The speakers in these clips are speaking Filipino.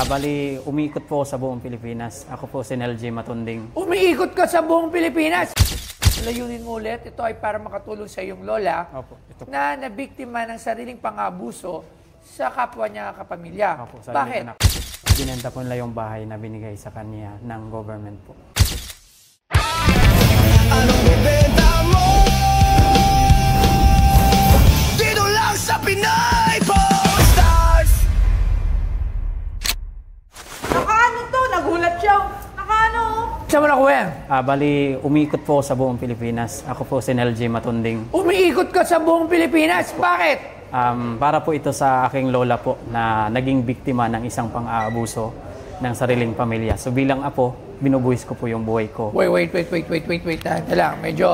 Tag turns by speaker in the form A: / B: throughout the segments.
A: Bali, umiikot po sa buong Pilipinas. Ako po si LJ Matunding.
B: Umiikot ka sa buong Pilipinas! Layunin mo ulit, ito ay para makatulong sa iyong lola na nabiktima ng sariling pang-abuso sa kapwa niya kapamilya. Bakit?
A: Binenta po nila yung bahay na binigay sa kanya ng government po.
C: Anong bebenta mo? Dito lang sa Pinay Stars!
D: Nakaano to? Nagulat siya. Nakaano?
B: Saan mo nakuha yan?
A: Bali, umiikot po sa buong Pilipinas. Ako po si LJ Matunding.
B: Umiikot ka sa buong Pilipinas? Bakit?
A: Para po ito sa aking lola po na naging biktima ng isang pang-aabuso ng sariling pamilya. So bilang apo, binubuhis ko po yung buhay ko.
B: Wait. Lang, medyo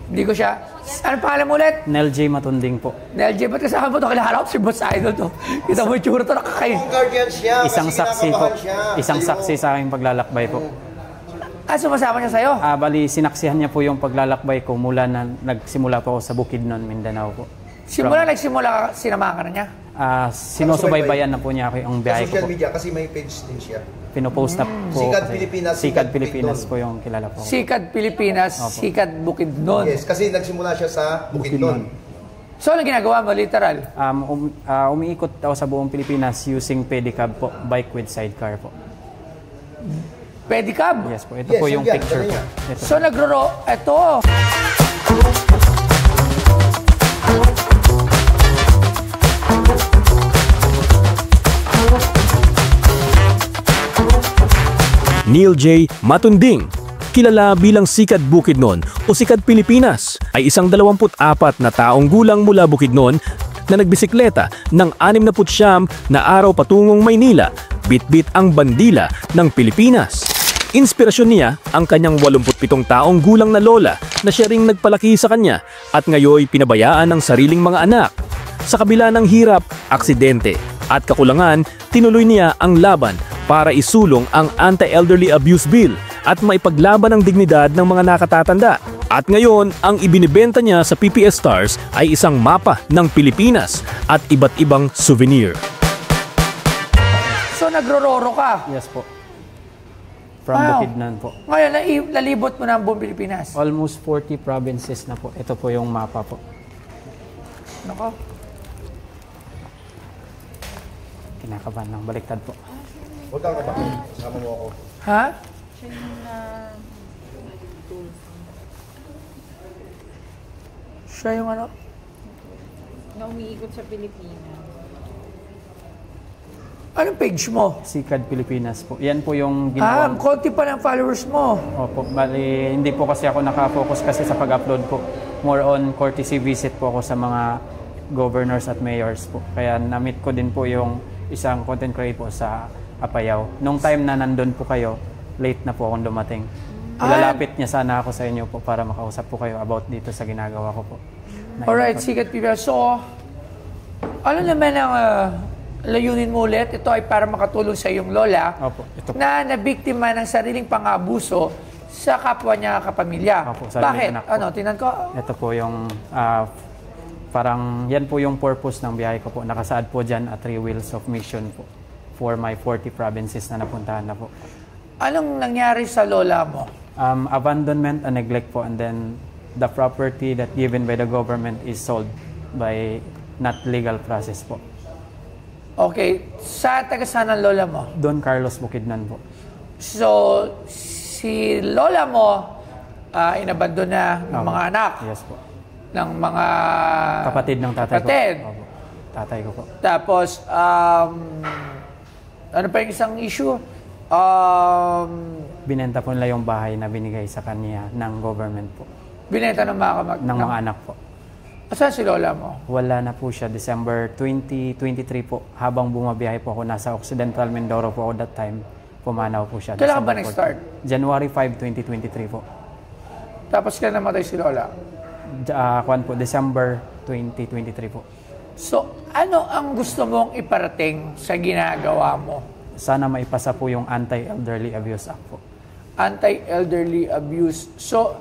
B: hindi ko siya... Ano pangalan mo ulit?
A: LJ Matunding po.
B: LJ, ba't kasama mo ito? Kailangan si Boss Idol to. Kita mo yung tsura to, nakakain.
E: Guardian siya.
A: Isang saksi po. Isang saksi sa aking paglalakbay po.
B: Sumasama niya sa'yo?
A: Bali, sinaksihan niya po yung paglalakbay ko mula na nagsimula po ako sa Bukidnon, Mindanao po.
B: Nagsimula sinamahan ka na niya?
A: Sinusubaybayan na po niya ako yung biyahe ko
E: social
A: po.
E: media kasi may page din siya.
A: Pinopost na po.
E: Sikad Pilipinas,
A: Sikad Pilipinas po yung kilala po.
B: Sikad Pilipinas, Sikad Bukidnon.
E: Yes, kasi nagsimula siya sa Bukidnon.
B: So, ano ginagawa mo, literal?
A: Umiikot ako sa buong Pilipinas using pedicab po, bike with sidecar po.
B: Pedicab?
A: Yes po, ito po yung picture po.
B: So, ito.
F: Neil J. Matunding, kilala bilang Sikad Bukidnon o Sikad Pilipinas, ay isang 24 na taong gulang mula Bukidnon na nagbisikleta ng 69 na araw patungong Maynila, bitbit ang bandila ng Pilipinas. Inspirasyon niya ang kanyang 87 taong gulang na lola na siya ring nagpalaki sa kanya at ngayoy pinabayaan ng sariling mga anak. Sa kabila ng hirap, aksidente at kakulangan, tinuloy niya ang laban para isulong ang Anti-Elderly Abuse Bill at maipaglaban ang dignidad ng mga nakatatanda. At ngayon, ang ibinibenta niya sa PPS Stars ay isang mapa ng Pilipinas at iba't ibang souvenir.
B: So, nagrororo ka?
A: Yes po. From Bukidnon po.
B: Ngayon, nalibot mo na ang buong Pilipinas?
A: Almost 40 provinces na po. Ito po yung mapa po.
B: Nako.
A: Kinakabahan ng baliktad po.
E: Huwag kang kabahan. Sama mo ako.
B: Ha? Siya yung ano?
D: Na umiikot sa Pilipinas.
B: Anong page mo?
A: Sikad Pilipinas po. Yan po yung ginawa.
B: Konti pa ng followers mo.
A: Opo. Bali, hindi po kasi ako nakafocus kasi sa pag-upload po. More on courtesy visit po ako sa mga governors at mayors po. Kaya na-meet ko din po yung isang content creator po sa Apayao. Nung time na nandun po kayo, late na po akong dumating. Ilalapit niya sana ako sa inyo po para makausap po kayo about dito sa ginagawa ko po.
B: Alright, Sikad Pilipinas. So, ano naman ang layunin mo ulit? Ito ay para makatulong sa iyong lola na nabiktima ng sariling pang-abuso sa kapwa niya kapamilya. Bakit? Tingnan ko.
A: Ito po yung parang yan po yung purpose ng biyahe ko po. Nakasaad po dyan at 3 wheels of mission po for my 40 provinces na napuntahan na po.
B: Anong nangyari sa lola mo?
A: Abandonment and neglect po, and then the property that given by the government is sold by not legal process po.
B: Okay. Sa taga-saan ang lola mo?
A: Don Carlos Bukidnon po.
B: So, si lola mo inabandon na ng mga anak?
A: Yes po.
B: Ng mga
A: kapatid ng tatay ko. Opo. Tatay ko po.
B: Tapos, ano pa yung isang issue?
A: Binenta po nila yung bahay na binigay sa kanya ng government po.
B: Binenta ng
A: mga anak po.
B: Saan si lola mo?
A: Wala na po siya. December 2023 po. Habang bumabiyahe po ako, nasa Occidental Mindoro po ako that time. Pumanaw po siya.
B: Kailan ka ba nag-start?
A: January 5, 2023 po.
B: Tapos kailan namatay si lola?
A: December 2023 po.
B: So, ano ang gusto mong iparating sa ginagawa mo?
A: Sana maipasa po yung Anti-Elderly Abuse Act po.
B: Anti-Elderly Abuse. So,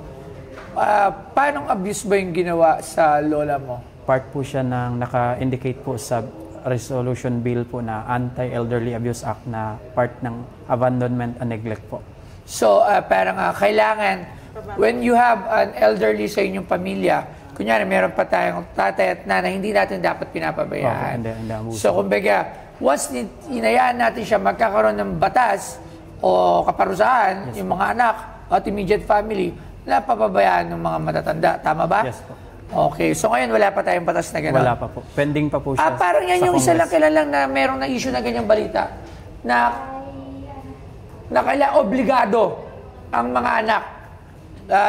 B: paanong abuse ba yung ginawa sa lola mo?
A: Part po siya ng naka-indicate po sa resolution bill po na Anti-Elderly Abuse Act na part ng abandonment and neglect po.
B: So, parang kailangan, when you have an elderly sa inyong pamilya, kunyari meron pa tayong tatay at nanay, hindi natin dapat pinapabayaan.
A: Hindi abuso.
B: So, kumbaga, once inayaan natin siya magkakaroon ng batas o kaparusahan, yung mga anak at immediate family, napapabayaan ng mga matatanda. Tama ba?
A: Yes po.
B: Okay. So, ngayon wala pa tayong batas na gano'n?
A: Wala pa po. Pending pa po siya.
B: Parang yan
A: sa
B: yung isa lang
A: Congress.
B: kailan lang na merong na issue na ganyang balita na obligado ang mga anak.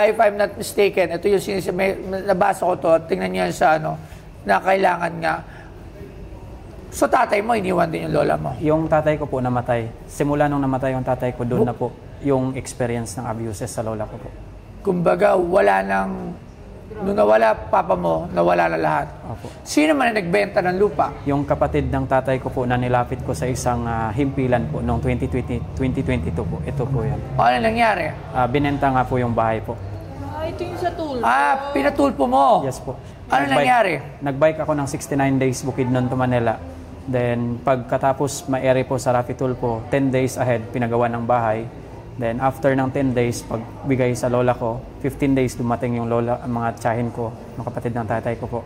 B: If I'm not mistaken, ito yung nabasa ko to, tingnan niyo yan sa na kailangan nga. So tatay mo, iniwan din yung lola mo?
A: Yung tatay ko po namatay. Simula nung namatay yung tatay ko, doon na po yung experience ng abuses sa lola ko po.
B: Kumbaga, nung nawala papa mo, nawala na lahat.
A: Opo.
B: Sino man ang nagbenta ng lupa?
A: Yung kapatid ng tatay ko po na nilapit ko sa isang himpilan po noong 2022 po. Ito po yan.
B: Ano nangyari?
A: Binenta nga po yung bahay po.
D: Ito yung sa tulpo.
B: Pinatulpo mo?
A: Yes po.
B: Ano nangyari?
A: Nagbike ako ng 69 days Bukidnon to Manila. Then pagkatapos ma-ere po sa Rafi Tulpo, 10 days ahead pinagawa ng bahay. Then after ng 10 days, pagbigay sa lola ko, 15 days dumating yung lola, ang mga tiyahin ko, mga kapatid ng tatay ko po.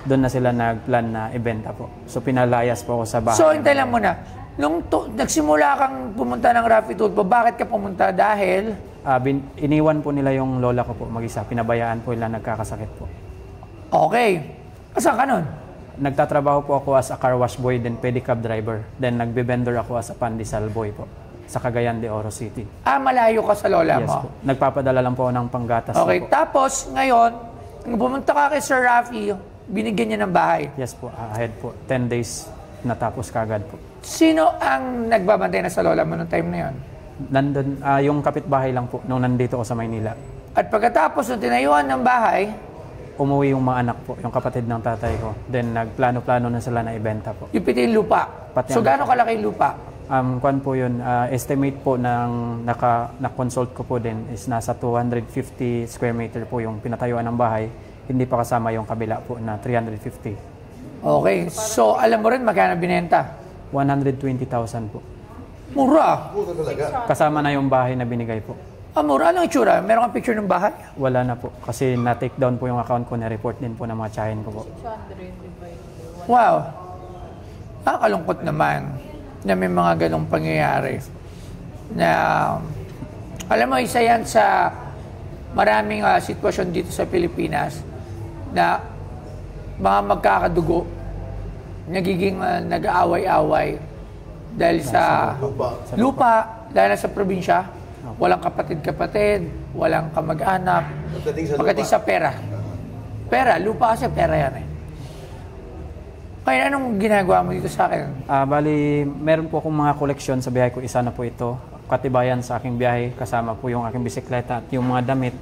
A: Doon na sila nagplan na ibenta po. So pinalayas po ako sa bahay.
B: So, hintay lang muna. Nung nagsimula kang pumunta ng Rafi Tulpo, bakit ka pumunta? Dahil?
A: Iniwan po nila yung lola ko po mag-isa. Pinabayaan po nila nagkakasakit po.
B: Okay. Asan ka nun?
A: Nagtatrabaho po ako as a car wash boy, then pedicab driver. Then nagbe-vendor ako as a pandesal boy po sa Cagayan de Oro City.
B: Malayo ka sa lola
A: Yes
B: mo?
A: po. Nagpapadala lang po ako ng panggatas
B: Okay,
A: po.
B: tapos ngayon, nung pumunta ka kay Sir Rafi, binigyan niya ng bahay.
A: Yes po, ahead po. 10 days natapos kagad po.
B: Sino ang nagbabantay na sa lola mo nung time na yun?
A: Nandun, yung kapitbahay lang po nung nandito ako sa Maynila.
B: At pagkatapos nung tinayuan ng bahay,
A: Umuwi yung mga anak po, yung kapatid ng tatay ko. Then nagplano-plano na sila na ibenta po.
B: yung piti yung lupa.
A: Pati
B: So,
A: ang
B: gaano
A: lupa.
B: kalaki yung lupa?
A: Kwan po yun, estimate po ng na-consult ko po din is nasa 250 square meter po yung pinatayuan ng bahay. Hindi pa kasama yung kabila po na 350.
B: Okay, so alam mo rin magkano binenta?
A: 120,000 po.
B: Mura.
E: Puto talaga.
A: Kasama na yung bahay na binigay po.
B: Mura. Anong itsura? Meron kang picture ng bahay?
A: Wala na po. Kasi na-take down po yung account ko, na-report din po ng mga tsahin ko po.
B: Wow. Nakakalungkot naman na may mga ganong pangyayari. Na, alam mo, isa yan sa maraming sitwasyon dito sa Pilipinas na mga magkakadugo, nagiging nag-aaway-away dahil sa lupa, dahil sa probinsya. Walang kapatid-kapatid, walang kamag-anak. Pagdating sa pera. Pera, lupa kasi pera yan eh. Kaya anong ginagawa mo dito sa akin?
A: Bali, meron po akong mga koleksyon sa biyahe ko. Isa na po ito. Katibayan sa aking biyahe. Kasama po yung aking bisikleta at yung mga damit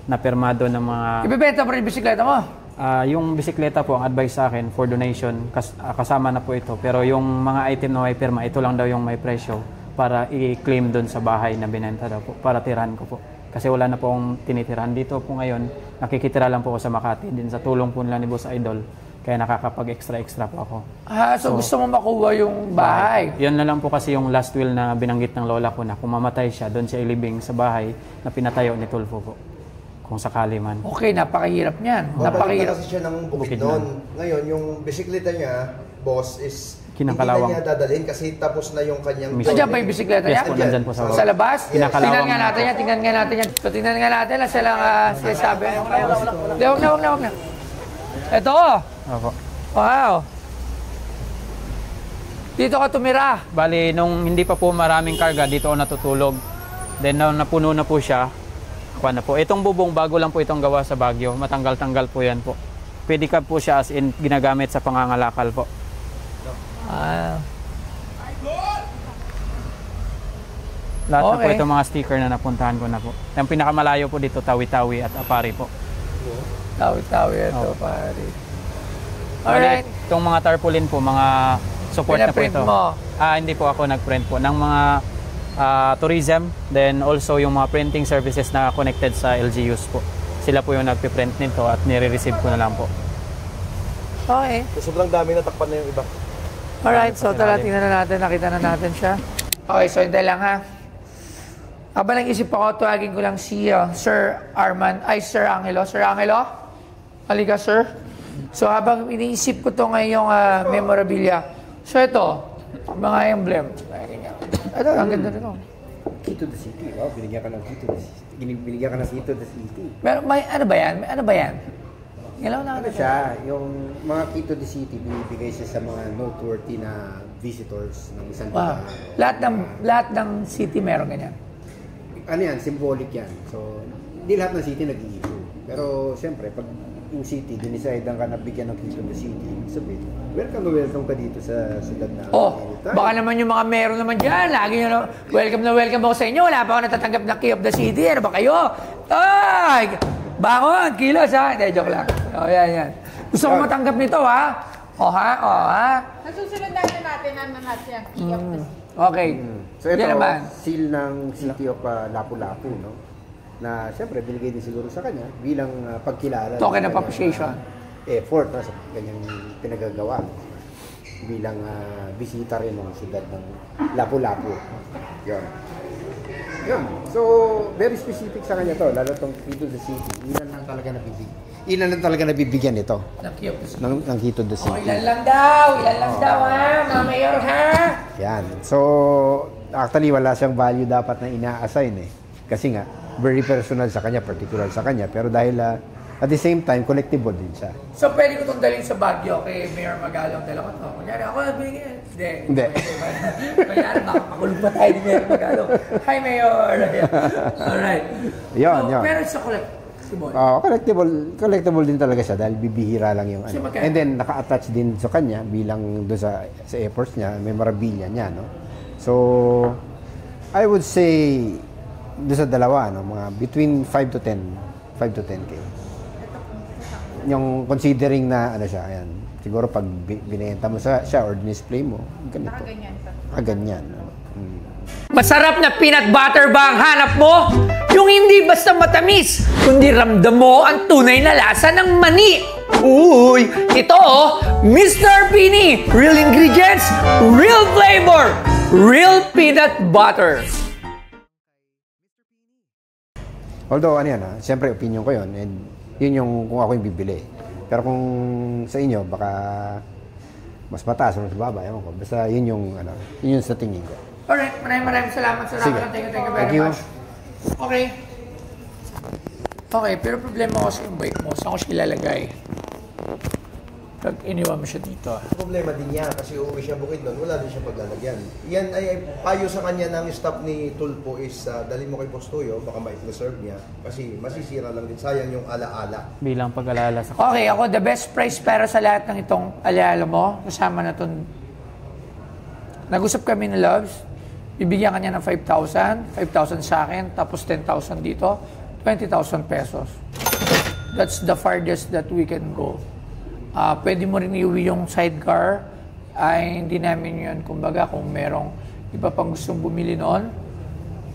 A: na permado ng mga...
B: Ibebenta mo rin yung bisikleta mo?
A: Yung bisikleta po, ang advice sa akin for donation, kasama na po ito. Pero yung mga item na may perma, ito lang daw yung may presyo para i-claim doon sa bahay na binenta daw po, para tirahan ko po. Kasi wala na po akong tinitirahan dito po ngayon. Nakikitira lang po ako sa Makati din sa tulong po nila ni Boss Idol. Kaya nakakapag-extra po ako.
B: So gusto mo makuha yung bahay?
A: Yan na lang po kasi yung last will na binanggit ng lola ko na kung mamatay siya, doon siya ilibing sa bahay na pinatayo ni Tulfo po. Kung sakali man.
B: Okay, napakahirap niyan.
E: Napakahirap. Kasi siya ng Bukidnon. Ngayon, yung bisikleta niya, boss, is
A: Kinakalawang.
E: hindi na niya dadalhin kasi tapos na yung kanyang...
B: Nandiyan ba yung bisikleta niya?
A: Yes po, nandyan po sa baba.
B: Sa labas?
E: Yes.
B: Tingnan nga natin yan, tingnan nga natin yan. So, tingnan nga natin na silang sinasabi. Hindi, wag na. Ito!
A: Opo.
B: Wow! Dito ka tumira.
A: Bali, nung hindi pa po maraming karga, dito ako natutulog. Then, nung napuno na po siya, kuha na po. Itong bubong, bago lang po itong gawa sa Baguio. Matanggal-tanggal po yan po. Pedicab po siya as in ginagamit sa pangangalakal po. Lahat na po
B: Okay.
A: itong mga sticker na napuntahan ko na po. Yung pinakamalayo po dito, Tawi-Tawi at Apari po.
B: Tawi-tawi ito,
A: Oh.
B: pare.
A: Alright.
B: Alright.
A: Itong mga tarpaulin po, mga support na po
B: Pinaprint
A: ito.
B: mo?
A: Hindi po ako nag-print po. Ng mga tourism, then also yung mga printing services na connected sa LGUs po. Sila po yung nagpiprint nito at nire-receive ko na lang po.
B: Okay.
E: So, sobrang dami na takpan na yung iba.
B: Alright, so tara, tingnan na natin. Nakita na natin siya. Okay, so hindi lang ha. Habang nag-isip ako, tuwagin ko lang si Sir Sir Angelo. Sir Angelo? Halika, sir. So habang iniisip ko to ngayong memorabilia. So ito, mga emblem. Ito, ang ganda rin.
G: Key to the city. Wow, binigyan ka ng key to the city. Binigyan ka ng key to the city.
B: Pero may, ano ba yan? Ano ba yan? Ilaw na
G: Ano siya, yung mga key to the city, binibigay siya sa mga noteworthy na visitors ng isang
B: Wow.
G: lugar.
B: Lahat ng city meron ganyan.
G: Ano yan, symbolic yan. So, hindi lahat ng city nag-i-issue. Pero, siyempre, pag yung city, dinisidean ka na bigyan ng key to the city, sabihin, welcome ka dito sa syudad na.
B: Baka naman yung mga meron naman dyan. Lagi nyo, welcome ako sa inyo. Wala pa ako natatanggap na key of the city. Ano ba kayo? Ay! Bangon! Kilos ha? Hindi, joke lang. O, yan. Gusto ko matanggap nito ha? O ha?
D: Nasusunod natin ano natin yung key of the city.
B: Okay.
G: So, ito,
B: Yan naman.
G: seal ng City of Lapu-Lapu, no? Na, siyempre, binigay din siguro sa kanya bilang pagkilala.
B: Token of appreciation.
G: Effort na sa kanyang pinagagawa bilang bisita rin ng siyudad ng Lapu-Lapu. Yun. So, very specific sa kanya to, lalo tong Key to the City. Ilan lang talaga nabibigyan ito.
B: Ng key of the city.
G: Ng Key to the City.
B: Ilan lang daw ha, mga mayor ha.
G: Yan. So, actually, wala siyang value dapat na ina-assign eh. Kasi nga, very personal sa kanya, particular sa kanya. Pero dahil at the same time, collectible din siya.
B: So, pwede ko itong dalhin sa Baguio kay Mayor Magalong. Dala ko ito. Kunyari, ako nagbigay. Hindi. Kunyari, makapakulong pa tayo ni Mayor Magalong. Hi, Mayor! Alright.
G: Yan.
B: Pero sa collectible.
G: Collectible din talaga siya dahil bibihira lang yung ano.
B: Magkano?
G: And then, naka-attach din sa kanya bilang doon sa efforts niya, memorabilia niya, no? So, I would say, doon sa dalawa, no? Mga between 5 to 10K. Yung considering na ano siya, ayan, siguro pag binenta mo siya or display mo, ganito.
D: Nakaganyan pa.
G: Ganyan.
B: Masarap na peanut butter ba ang hanap mo? Yung hindi basta matamis, kundi ramdam mo ang tunay na lasa ng mani. Uy! Ito, Mr. Pini! Real ingredients, real flavor, real peanut butter.
G: Although, ano yan, siyempre opinion ko yun, and yun yung kung ako yung bibili. Pero kung sa inyo, baka mas mataas o mas baba, ewan ko. Basta yun yung sa tingin ko.
B: Alright, maraming salamat.
G: Sige.
B: Thank you very much. Okay, pero problema ko sa yung bike mo. Saan ko siya ilalagay? Pag iniwan mo siya dito.
E: Problema din niya kasi uuwi siya Bukidnon, wala din siya paglalagyan. Yan ay payo sa kanya ng staff ni Tulpo is dalhin mo kay Postoyo, baka ma-preserve niya kasi masisira lang din. Sayang yung alaala.
A: Bilang pag-alala sa
B: Okay, ako the best price para sa lahat ng itong alaala mo. Kasama na itong... Nag-usap kami ni Loves. Bibigyan kanya ng 5,000. 5,000 sa akin. Tapos 10,000 dito. 20,000 pesos. That's the farthest that we can go. Pwede mo rin iuwi yung sidecar. Hindi namin yun. Kumbaga, kung merong iba pang gustong bumili noon,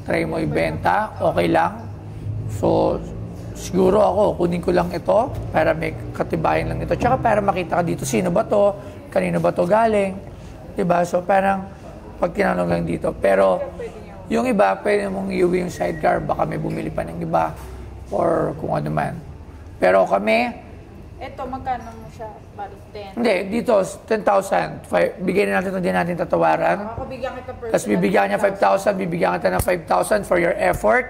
B: try mo ibenta. Okay lang. So, siguro ako, kunin ko lang ito para may katibayan lang ito. Tsaka para makita ka dito, sino ba to? Kanino ba to galing? Diba? So, parang pag tinanong lang dito. Pero, yung iba, pwede mong iuwi yung sidecar. Baka may bumili pa ng iba. Or kung ano man. Pero kami,
D: Ito, magkano mo siya? Balik 10.
B: hindi, dito, 10,000. Bigyan natin ito, hindi natin tatawaran.
D: Ako bigyan kita personal.
B: Tapos bibigyan niya 5,000, bibigyan kita ng 5,000 for your effort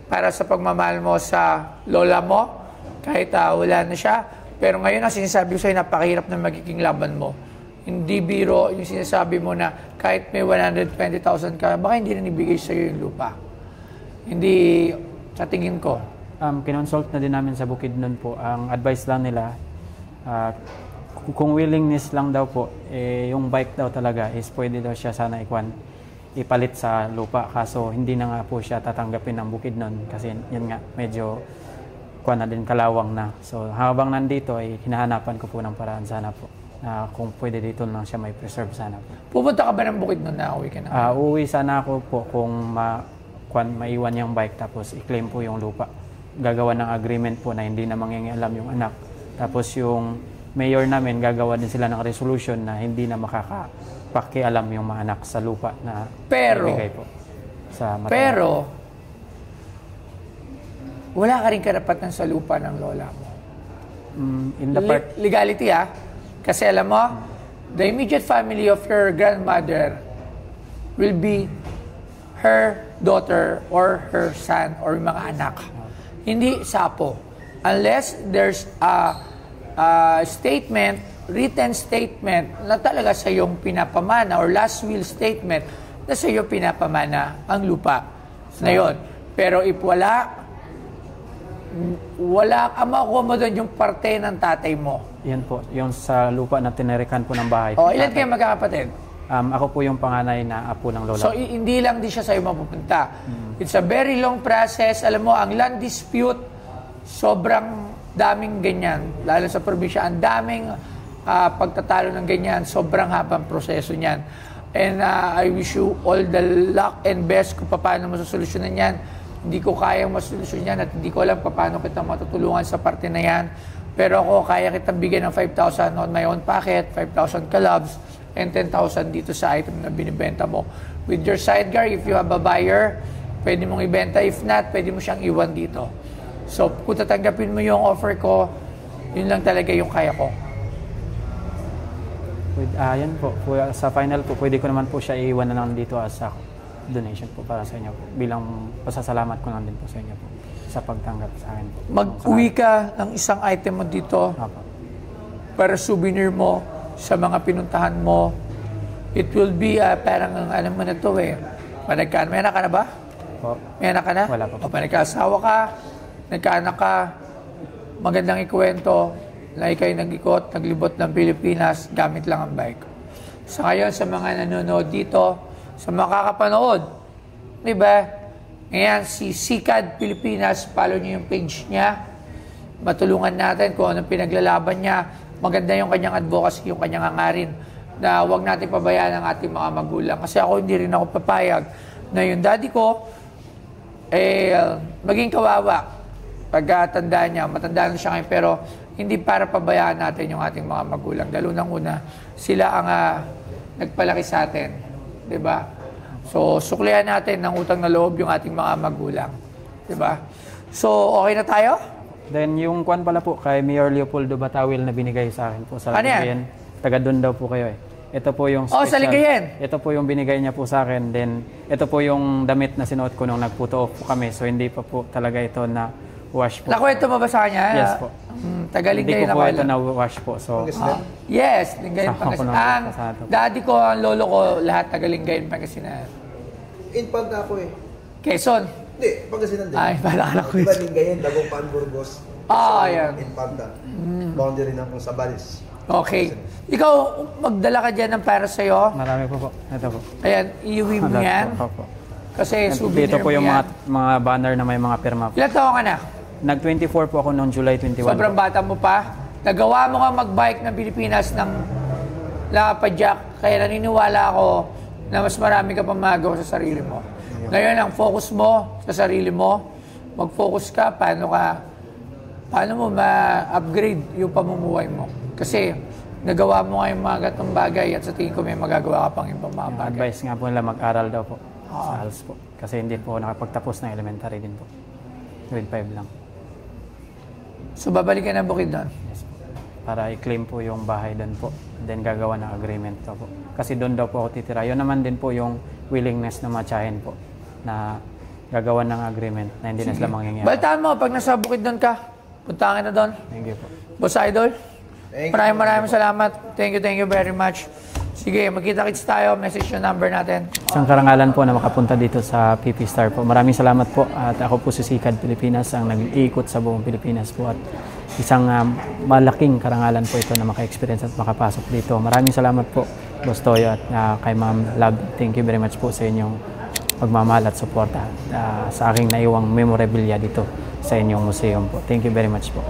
B: para sa pagmamahal mo sa lola mo. Kahit wala na siya. Pero ngayon, ang sinasabi ko sa'yo, napakahirap na magiging laban mo. Hindi biro yung sinasabi mo na kahit may 120,000 ka, baka hindi na ibigay sa'yo yung lupa. Hindi, sa tingin ko.
A: kinonsult na din namin sa Bukidnon po. Ang advice lang nila, kung willingness lang daw po, yung bike daw talaga is pwede daw siya sana ipalit sa lupa. Kaso hindi na nga po siya tatanggapin ng Bukidnon kasi yun nga, medyo na din kalawang na. So habang nandito ay hinahanapan ko po ng paraan sana po. Kung pwede dito lang siya may preserve sana po.
B: Pupunta ka ba ng Bukidnon na uwi ka na?
A: Uuwi sana ako po kung maiwan yung bike tapos i-claim po yung lupa. Gagawa ng agreement po na hindi na mangingialam yung anak. Tapos yung mayor namin, gagawa din sila ng resolution na hindi na makakapakialam yung mga anak sa lupa na ibigay po sa matanda.
B: Pero, wala ka rin karapatan sa lupa ng lola mo.
A: In the part,
B: Legality kasi alam mo, the immediate family of your grandmother will be her daughter or her son or mga anak. Hindi sapo. Unless there's a statement, written statement na talaga sa iyong pinapamana or last will statement na sa iyo pinapamana ang lupa na yun. Pero if wala ang makuha mo doon yung parte ng tatay mo.
A: yan po, yung sa lupa na tinirikan po ng bahay.
B: Ilan kayo magkakapatid?
A: Ako po yung panganay na apo ng lola.
B: So, hindi lang di siya sa'yo mapupunta. It's a very long process. Alam mo, ang land dispute, sobrang daming ganyan. Lalo sa probinsya, ang daming pagtatalo ng ganyan. Sobrang habang proseso niyan. And I wish you all the luck and best kung paano masosolusyonan yan. Hindi ko kayang masolusyon yan at hindi ko alam paano kita matutulungan sa parte na yan. Pero ako, kaya kitang bigyan ng 5,000 on my own packet, 5,000 kalabs, and 10,000 dito sa item na binibenta mo. With your sidecar, if you have a buyer, pwede mong ibenta. If not, pwede mo siyang iwan dito. So, kung tatanggapin mo yung offer ko, yun lang talaga yung kaya ko.
A: Yan po, sa final po, pwede ko naman po siya iiwan na lang dito as a donation po para sa inyo po. Bilang pasasalamat ko lang din po sa inyo po sa pagtanggap sa akin po.
B: Mag-uwi ka ng isang item mo dito para souvenir mo sa mga pinuntahan mo. It will be parang ano mo na to May anak ka na ba?
A: Po.
B: May anak ka na?
A: Wala pa po.
B: O nagkaasawa ka, nagkaanak ka, magandang ikwento na ikaw'y nag-ikot, naglibot ng Pilipinas, gamit lang ang bike. Sa ngayon, sa mga nanonood dito, sa makakapanood, di ba? Ngayon, si Sikad Pilipinas, follow niyo yung page niya. Matulungan natin kung anong pinaglalaban niya. Maganda yung kanyang advocacy, yung kanyang hangarin na huwag natin pabayaan ang ating mga magulang. Kasi ako, hindi rin ako papayag na yung daddy ko, maging kawawa. Pagkatanda niya, matanda na siya ngayon, pero hindi para pabayaan natin yung ating mga magulang. Dahil unang-una, sila ang nagpalaki sa atin. Diba? So, suklihan natin ng utang na loob yung ating mga magulang. Diba? So, okay na tayo?
A: Then, yung kwan pala po, kay Mayor Leopoldo Batawil na binigay sa akin po sa Lingayen. Taga doon daw po kayo Ito po yung special.
B: Sa Lingayen?
A: Ito po yung binigay niya po sa akin. Then, ito po yung damit na sinuot ko nung nagputo off po kami. So, hindi pa po talaga ito na wash po.
B: Nakwento mo ba sa kanya?
A: Yes po.
B: Taga-Lingayen
A: na po ito na wash po. So,
B: yes, Lingayen Pangasinan. Daddy ko, ang lolo ko, lahat taga-Lingayen Pangasinan.
E: Infanta ako
B: Quezon?
E: Hindi, Pangasinan din.
B: Ay, balakala ko
E: Diba Lingayen, Dagupan, Burgos.
B: Yan.
E: Infanta. Boundary ng Sabalis.
B: Okay. Ikaw, magdala ka dyan ng para sa'yo.
A: marami po. Ito po.
B: Ayan, iuwi mo yan.
A: Opo.
B: Kasi souvenir
A: Dito po
B: mo
A: yung
B: yan.
A: mga banner na may mga pirma po.
B: Ilan taon ka na?
A: Nag-24 po ako noong July 21.
B: Sobrang bata mo pa. Nagawa mo nga mag-bike ng Pilipinas ng Lapadjak. Kaya naniniwala ako na mas marami ka pang magawa sa sarili mo. Ngayon, ang focus mo sa sarili mo, mag-focus ka paano mo ma-upgrade yung pamumuhay mo. Kasi nagawa mo nga yung mga gatong bagay at sa tingin ko may magagawa ka pang ibang mga bagay.
A: Advice nga po nila mag-aral daw po sa ALS po. Kasi hindi po nakapagtapos ng elementary din po. Grade 5 lang.
B: So, babalik ka na bukid doon?
A: Yes po. Para i-claim po yung bahay doon po. Then gagawa ng agreement daw po. Kasi doon daw po ako titira. Yun naman din po yung willingness na matyahin po na gagawa ng agreement na hindi na sila mangyayari.
B: Baltaan mo, pag nasa bukid doon ka, punta na doon.
A: Thank you po.
B: Boss Idol, maraming salamat. Thank you very much. Sige, magkita-kits tayo. Message yung number natin.
A: Isang karangalan po na makapunta dito sa PP Star po. Maraming salamat po. At ako po si Sikad Pilipinas, ang nag-iikot sa buong Pilipinas po. At isang malaking karangalan po ito na maka-experience at makapasok dito. Maraming salamat po, Boss Toyo, at kay Ma'am Love. Thank you very much po sa inyong pagmamahal at suporta sa aking naiwang memorabilia dito sa inyong museum po. Thank you very much po.